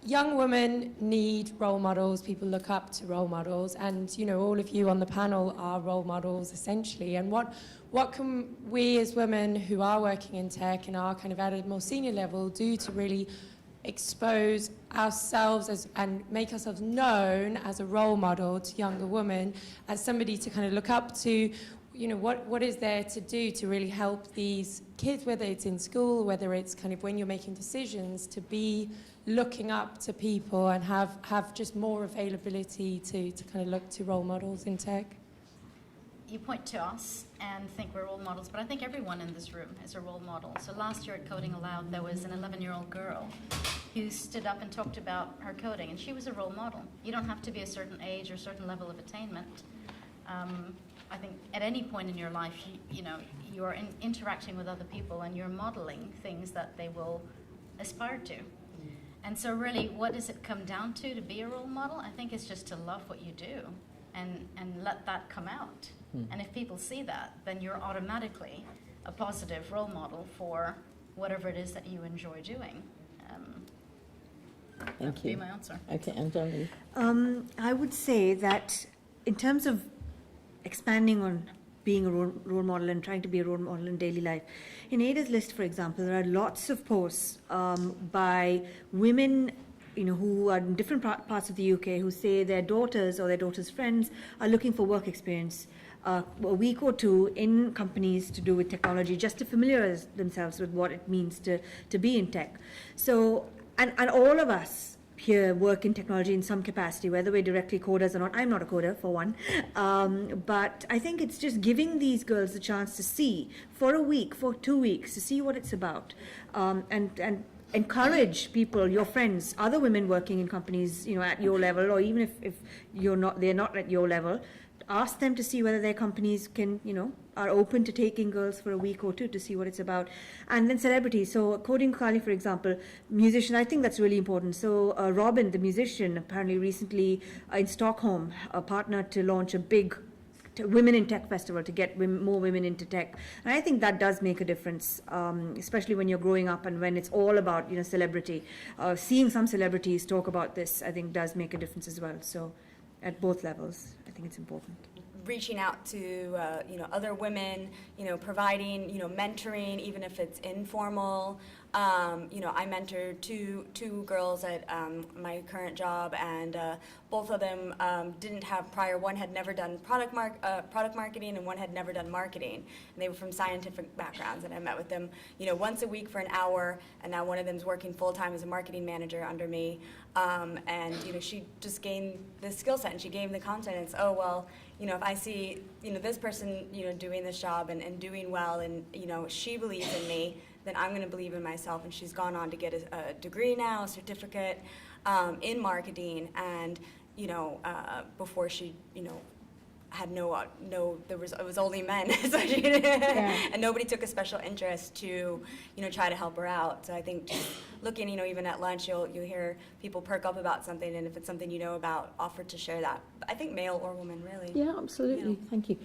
young women need role models. People look up to role models, and all of you on the panel are role models essentially. And what can we as women who are working in tech and are kind of at a more senior level do to really expose ourselves and make ourselves known as a role model to younger women, as somebody to kind of look up to? What is there to do to really help these kids, whether it's in school, whether it's kind of when you're making decisions, to be looking up to people and have just more availability to kind of look to role models in tech? You point to us and think we're role models, but I think everyone in this room is a role model. So last year at Coding Aloud, there was an 11-year-old girl who stood up and talked about her coding, and she was a role model. You don't have to be a certain age or a certain level of attainment. I think at any point in your life, you are interacting with other people and you're modeling things that they will aspire to. And so really, what does it come down to be a role model? I think it's just to love what you do and let that come out. And if people see that, then you're automatically a positive role model for whatever it is that you enjoy doing. Thank that would you. be my answer. Okay, Anjali. I would say that in terms of expanding on being a role model and trying to be a role model in daily life, in Ada's list, for example, there are lots of posts by women who are in different parts of the UK who say their daughters or their daughters' friends are looking for work experience a week or two in companies to do with technology, just to familiarize themselves with what it means to be in tech. So, and all of us here work in technology in some capacity, whether we're directly coders or not. I'm not a coder, for one. But I think it's just giving these girls the chance to see for a week, for 2 weeks, to see what it's about. And encourage people, your friends, other women working in companies, at your level, or even if they're not at your level, ask them to see whether their companies can, are open to taking girls for a week or two to see what it's about. And then celebrities. So Coding Kali, for example, musician, I think that's really important. So Robin, the musician, apparently recently in Stockholm, partnered to launch a big Women in Tech festival to get more women into tech. And I think that does make a difference, especially when you're growing up and when it's all about, celebrity. Seeing some celebrities talk about this, I think, does make a difference as well. So at both levels, I think it's important. Reaching out to other women, providing mentoring, even if it's informal. I mentored two girls at my current job, and both of them didn't have prior. One had never done product marketing, and one had never done marketing. And they were from scientific backgrounds, and I met with them, once a week for an hour. And now one of them's working full time as a marketing manager under me. And she just gained the skill set, and she gave me the confidence. Oh well, if I see this person doing this job and doing well, and she believes in me, then I'm going to believe in myself. And she's gone on to get a degree now, a certificate in marketing, and before she had it was only men, so and nobody took a special interest to try to help her out. So I think just looking, even at lunch, you'll hear people perk up about something, and if it's something about, offer to share that. I think male or woman, really. Yeah, absolutely. Thank you.